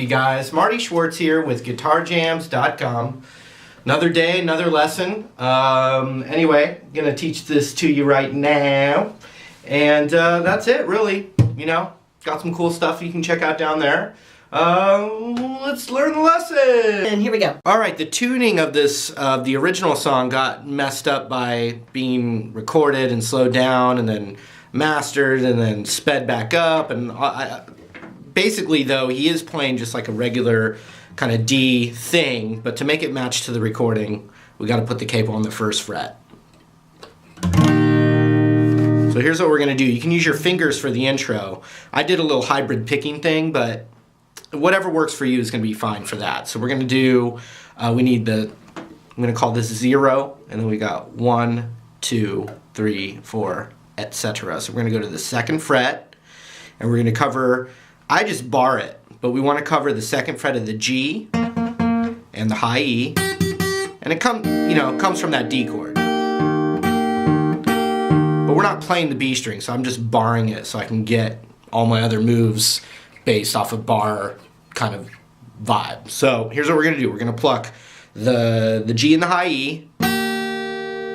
you guys? Marty Schwartz here with GuitarJams.com. Another day, another lesson. Anyway, I'm gonna teach this to you right now. And that's it, really. You know, got some cool stuff you can check out down there. Let's learn the lesson. And here we go. Alright, the tuning of this, the original song got messed up by being recorded and slowed down and then mastered and then sped back up. And basically, though, he is playing just like a regular kind of D thing, but to make it match to the recording, we got to put the capo on the first fret. So here's what we're going to do. You can use your fingers for the intro. I did a little hybrid picking thing, but whatever works for you is going to be fine for that. So we're going to do, we need the, I'm going to call this 0, and then we got 1, 2, 3, 4, etc. So we're going to go to the 2nd fret, and we're going to cover, I just bar it, but we want to cover the 2nd fret of the G and the high E, and it comes from that D chord. But we're not playing the B string, so I'm just barring it so I can get all my other moves based off a bar kind of vibe. So here's what we're going to do. We're going to pluck the G and the high E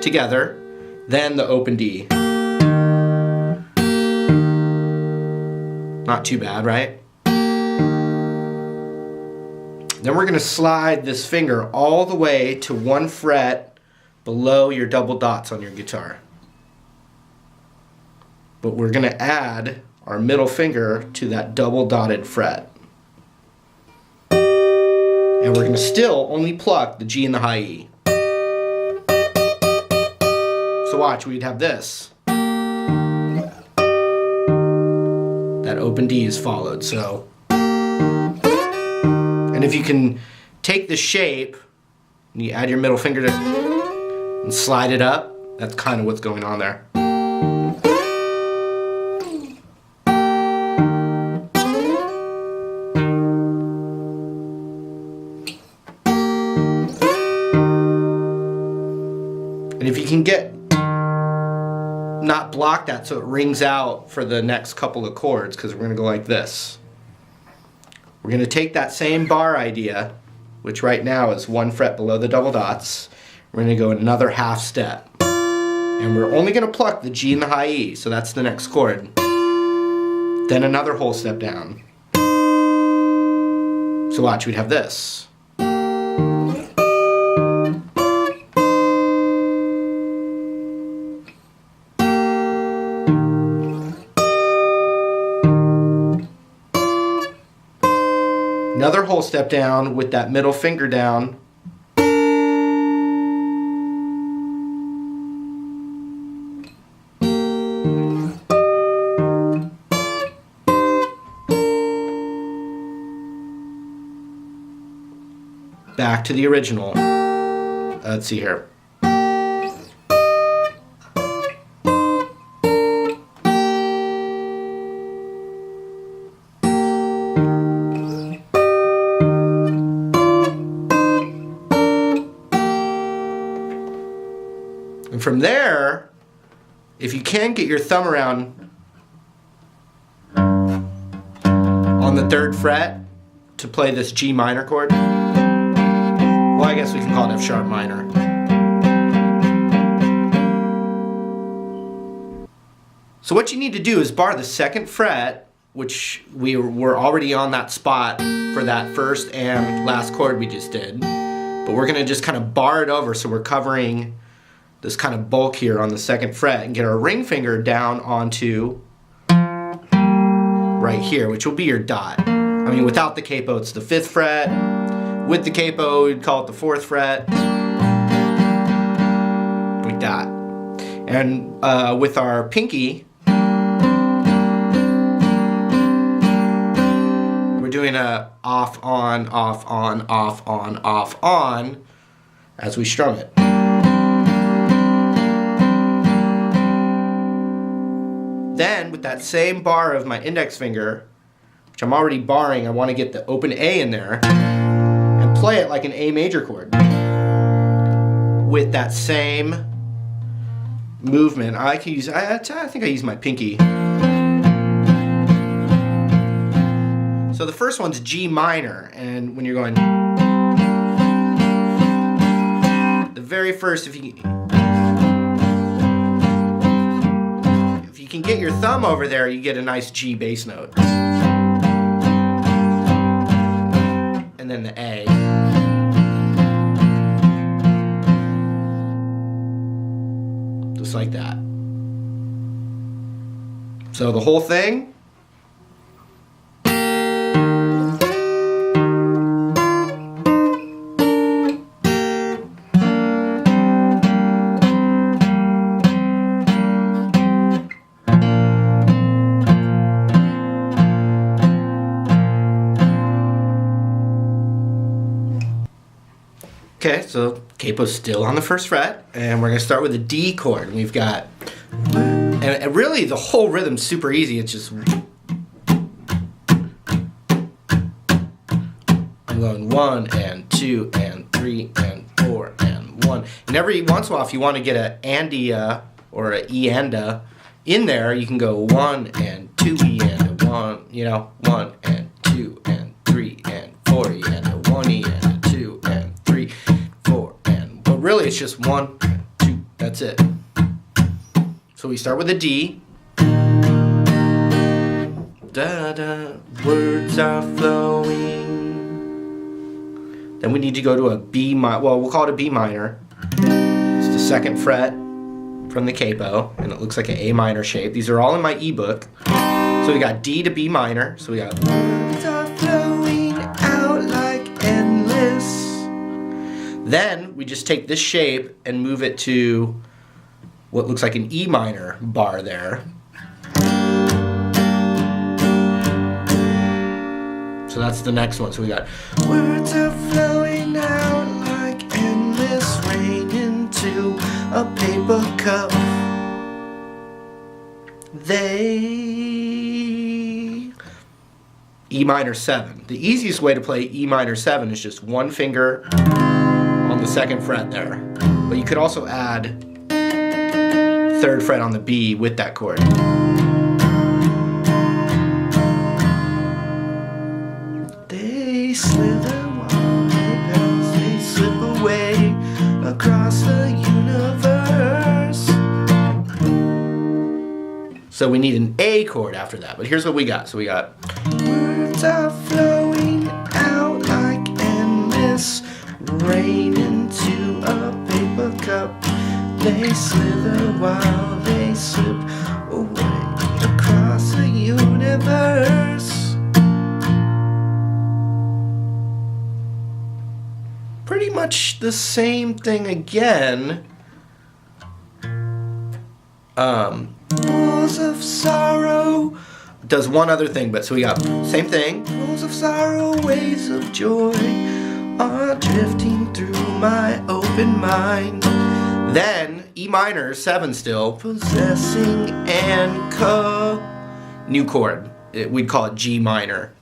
together, then the open D. Not too bad, right? Then we're going to slide this finger all the way to 1 fret below your double dots on your guitar. But we're going to add our middle finger to that double dotted fret. And we're going to still only pluck the G and the high E. So watch, we'd have this. That open D is followed, so. And if you can take the shape, and you add your middle finger to and slide it up, that's kind of what's going on there. And if you can not block that so it rings out for the next couple of chords, because we're going to go like this. We're going to take that same bar idea, which right now is 1 fret below the double dots. We're going to go another half step. And we're only going to pluck the G and the high E, so that's the next chord. Then another whole step down. So watch, we'd have this. Another whole step down with that middle finger down. Back to the original. Let's see here. And from there, if you can get your thumb around on the 3rd fret to play this G minor chord, well, I guess we can call it F sharp minor. So what you need to do is bar the 2nd fret, which we were already on that spot for that first and last chord we just did, but we're going to just kind of bar it over so we're covering this kind of bulk here on the 2nd fret and get our ring finger down onto right here, which will be your dot. I mean, without the capo, it's the 5th fret. With the capo, we'd call it the 4th fret. Like that. And with our pinky, we're doing a off, on, off, on, off, on, off, on as we strum it. Then, with that same bar of my index finger, which I'm already barring, I want to get the open A in there, and play it like an A major chord. With that same movement, I think I use my pinky. So the first one's G minor, and when you're going, the very first, if you can get your thumb over there, you get a nice G bass note. And then the A. Just like that. So the whole thing. Okay, so capo's still on the first fret, and we're going to start with a D chord. And we've got, and really the whole rhythm's super easy. It's just, I'm going 1 and 2 and 3 and 4 and 1. And every once in a while, if you want to get a andia or a eanda in there, you can go 1 and 2 eanda, 1, you know, 1 and 2 and 3 and 4 eanda, 1 eanda, 2 and 3, 4 and, but really it's just 1, 2, that's it. So we start with a D. Da da, words are flowing. Then we need to go to a B minor, well, we'll call it a B minor. It's the second fret from the capo, and it looks like an A minor shape. These are all in my ebook. So we got D to B minor. So we got words are flowing out like endless. Then we just take this shape and move it to what looks like an E minor bar there. So that's the next one. So we got words are flowing out like endless rain into a paper cup. They E minor 7. The easiest way to play E minor 7 is just one finger on the second fret there. But you could also add third fret on the B with that chord. They slither while they pass, they slip away across the universe. So we need an A chord after that, but here's what we got. So we got words are flowing out like endless rain into a paper cup. They slither while they slip away across the universe. Pretty much the same thing again. Pools of sorrow does one other thing, but so we got same thing. Pools of sorrow, waves of joy are drifting through my open mind. Then E minor 7 still, possessing and new chord. We'd call it G minor.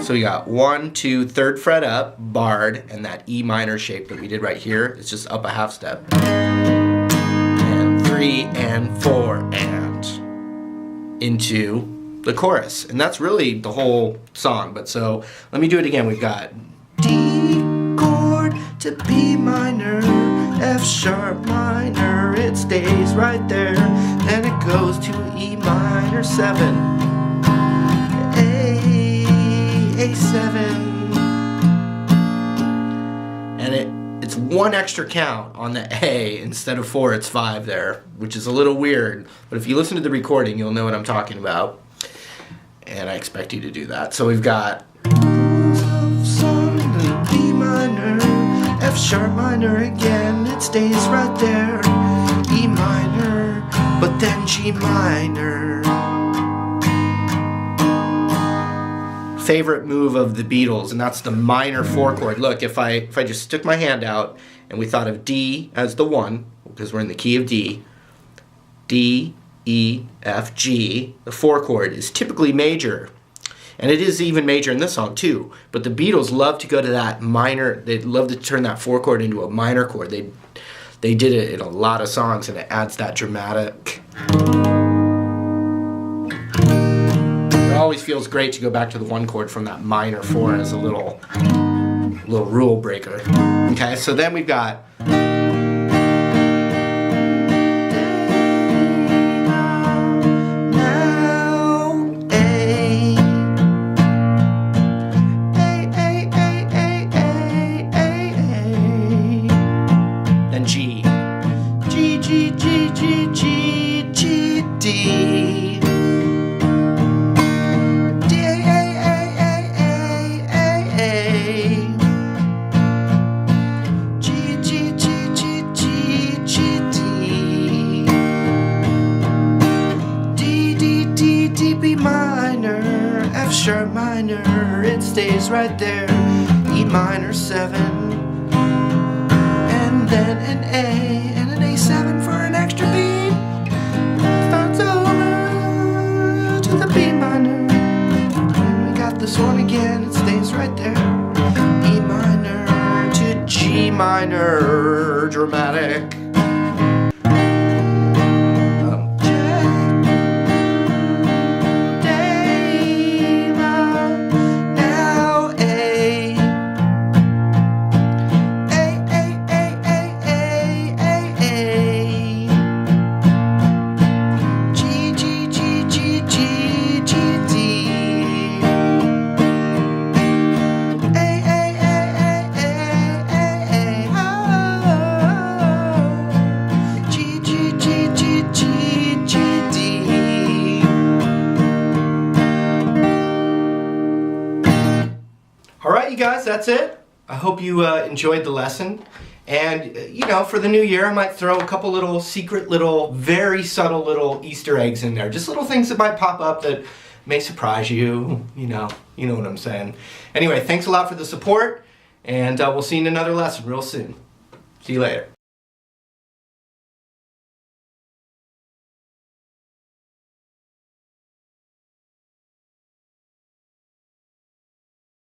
So we got 1, 2, third fret up, barred, and that E minor shape that we did right here. It's just up a half step. And 3 and 4 and into the chorus. And that's really the whole song. But so let me do it again. We've got D chord to B minor, F sharp minor, it stays right there. Then it goes to E minor 7, A7, and it's one extra count on the A. Instead of 4, it's 5 there, which is a little weird, but if you listen to the recording, you'll know what I'm talking about, and I expect you to do that. So we've got B minor, F sharp minor again, it stays right there, E minor, but then G minor. Favorite move of the Beatles, and that's the minor 4 chord. Look, if I just stuck my hand out and we thought of D as the 1, because we're in the key of D, D, E, F, G, the 4 chord is typically major. And it is even major in this song too. But the Beatles love to go to that minor, they'd love to turn that 4 chord into a minor chord. They did it in a lot of songs, and it adds that dramatic. always feels great to go back to the 1 chord from that minor 4 as a little rule breaker. Okay, so then we've got G. G, G, G, G, G, G, D. D, A, A, A, A, A, A. G, G, G, G, G, G, D. D, D, D, D, B minor, F sharp minor, it stays right there. E minor 7. Then an A and an A7 for an extra beat. Starts over to the B minor. And we got this one again, it stays right there. E minor to G minor, dramatic. Alright, you guys, that's it. I hope you enjoyed the lesson. And, you know, for the new year, I might throw a couple little secret little, very subtle little Easter eggs in there. Just little things that might pop up that may surprise you. You know what I'm saying. Anyway, thanks a lot for the support, and we'll see you in another lesson real soon. See you later.